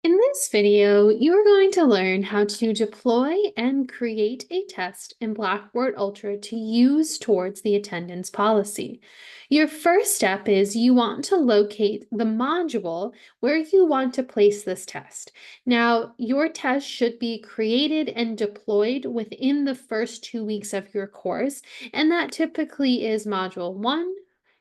In this video, you're going to learn how to deploy and create a test in Blackboard Ultra to use towards the attendance policy. Your first step is you want to locate the module where you want to place this test. Now, your test should be created and deployed within the first 2 weeks of your course, and that typically is Module 1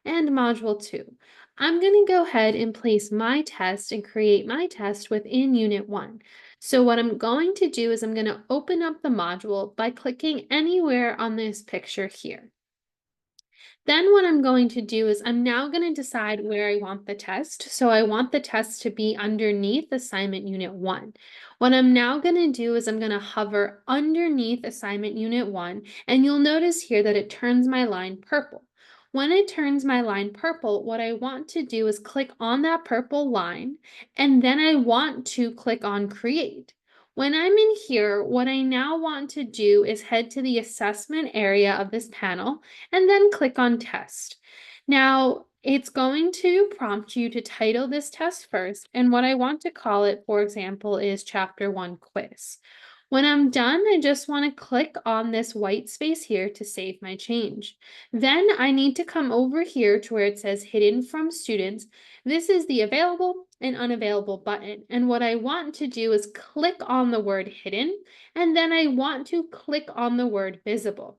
and Module 2. I'm going to go ahead and place my test and create my test within Unit 1. So what I'm going to do is I'm going to open up the module by clicking anywhere on this picture here. Then what I'm going to do is I'm now going to decide where I want the test. So I want the test to be underneath Assignment Unit 1. What I'm now going to do is I'm going to hover underneath Assignment Unit 1, and you'll notice here that it turns my line purple. When it turns my line purple, what I want to do is click on that purple line, and then I want to click on Create. When I'm in here, what I now want to do is head to the assessment area of this panel and then click on Test. Now, it's going to prompt you to title this test first, and what I want to call it, for example, is Chapter 1 Quiz. When I'm done, I just want to click on this white space here to save my change. Then I need to come over here to where it says Hidden from Students. This is the available and unavailable button. And what I want to do is click on the word hidden, and then I want to click on the word visible.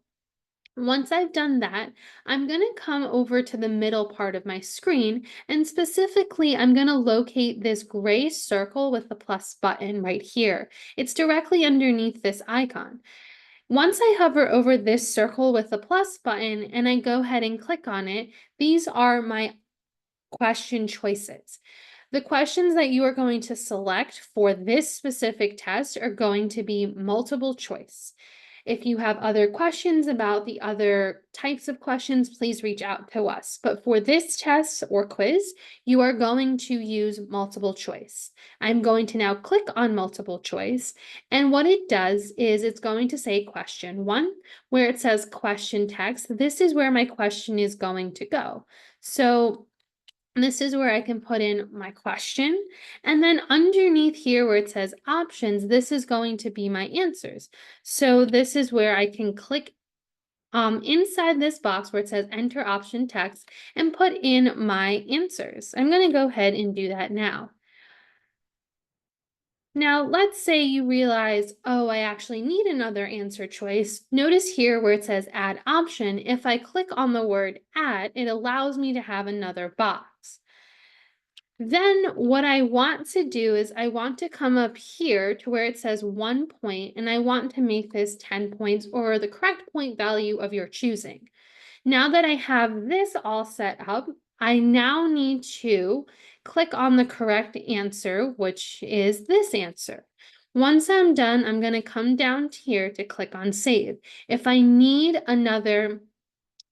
Once I've done that, I'm going to come over to the middle part of my screen, and specifically, I'm going to locate this gray circle with the plus button right here. It's directly underneath this icon. Once I hover over this circle with the plus button and I go ahead and click on it, these are my question choices. The questions that you are going to select for this specific test are going to be multiple choice. If you have other questions about the other types of questions, please reach out to us. But for this test or quiz, you are going to use multiple choice. I'm going to now click on multiple choice. And what it does is it's going to say question 1, where it says question text. This is where my question is going to go. So this is where I can put in my question. And then underneath here where it says options, this is going to be my answers. So this is where I can click inside this box where it says enter option text and put in my answers. I'm going to go ahead and do that now. Now, let's say you realize, oh, I actually need another answer choice. Notice here where it says add option, if I click on the word add, it allows me to have another box. Then what I want to do is I want to come up here to where it says 1 point, and I want to make this 10 points or the correct point value of your choosing. Now that I have this all set up, I now need to click on the correct answer, which is this answer. Once I'm done, I'm going to come down here to click on save. If I need another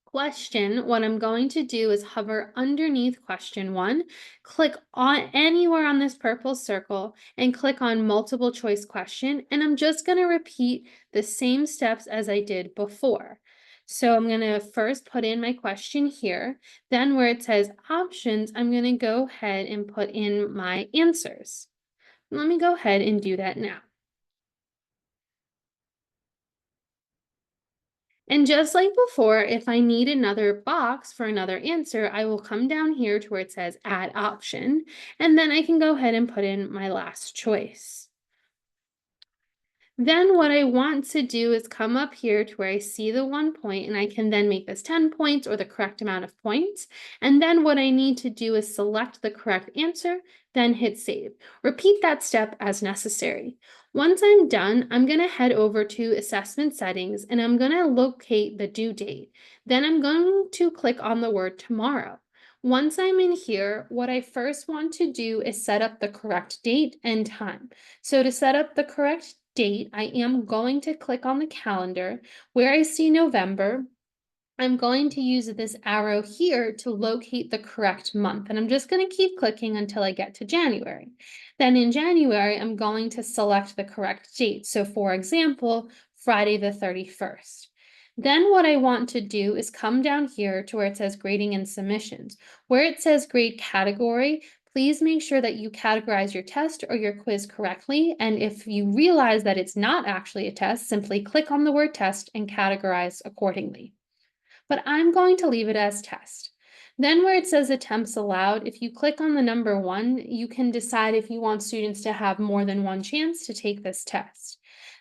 question, what I'm going to do is hover underneath question 1, click on anywhere on this purple circle and click on multiple choice question. And I'm just going to repeat the same steps as I did before. So I'm going to first put in my question here. Then where it says options, I'm going to go ahead and put in my answers. Let me go ahead and do that now. And just like before, if I need another box for another answer, I will come down here to where it says add option, and then I can go ahead and put in my last choice. Then what I want to do is come up here to where I see the 1 point, and I can then make this 10 points or the correct amount of points. And then what I need to do is select the correct answer, then hit save. Repeat that step as necessary. Once I'm done, I'm going to head over to assessment settings and I'm going to locate the due date. Then I'm going to click on the word tomorrow. Once I'm in here, what I first want to do is set up the correct date and time. So to set up the correct date, I am going to click on the calendar where I see November. I'm going to use this arrow here to locate the correct month, and I'm just going to keep clicking until I get to January. Then in January, I'm going to select the correct date. So for example, Friday the 31st. Then what I want to do is come down here to where it says grading and submissions. Where it says grade category, please make sure that you categorize your test or your quiz correctly. And if you realize that it's not actually a test, simply click on the word test and categorize accordingly. But I'm going to leave it as test. Then where it says attempts allowed, if you click on the number 1, you can decide if you want students to have more than one chance to take this test.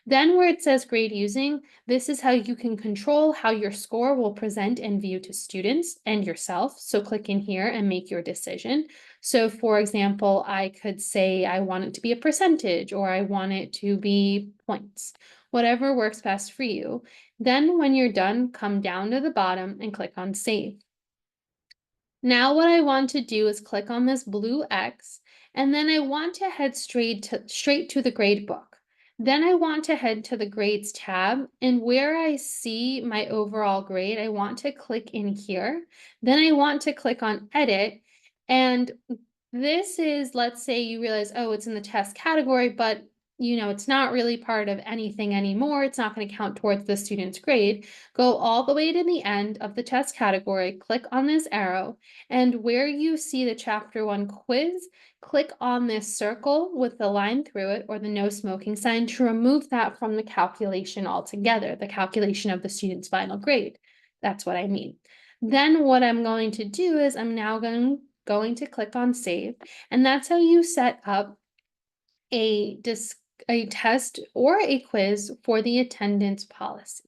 Then where it says grade using, this is how you can control how your score will present and view to students and yourself. So click in here and make your decision. So for example, I could say I want it to be a percentage or I want it to be points, whatever works best for you. Then when you're done, come down to the bottom and click on Save. Now what I want to do is click on this blue X, and then I want to head straight to the grade book. Then I want to head to the grades tab, and where I see my overall grade, I want to click in here. Then I want to click on Edit, and this is, let's say you realize, oh, it's in the test category, but it's not really part of anything anymore. It's not going to count towards the student's grade. Go all the way to the end of the test category, click on this arrow, and where you see the chapter 1 quiz, click on this circle with the line through it or the no smoking sign to remove that from the calculation altogether, the calculation of the student's final grade. That's what I mean. Then what I'm going to do is I'm now going to click on Save, and that's how you set up a test or a quiz for the attendance policy.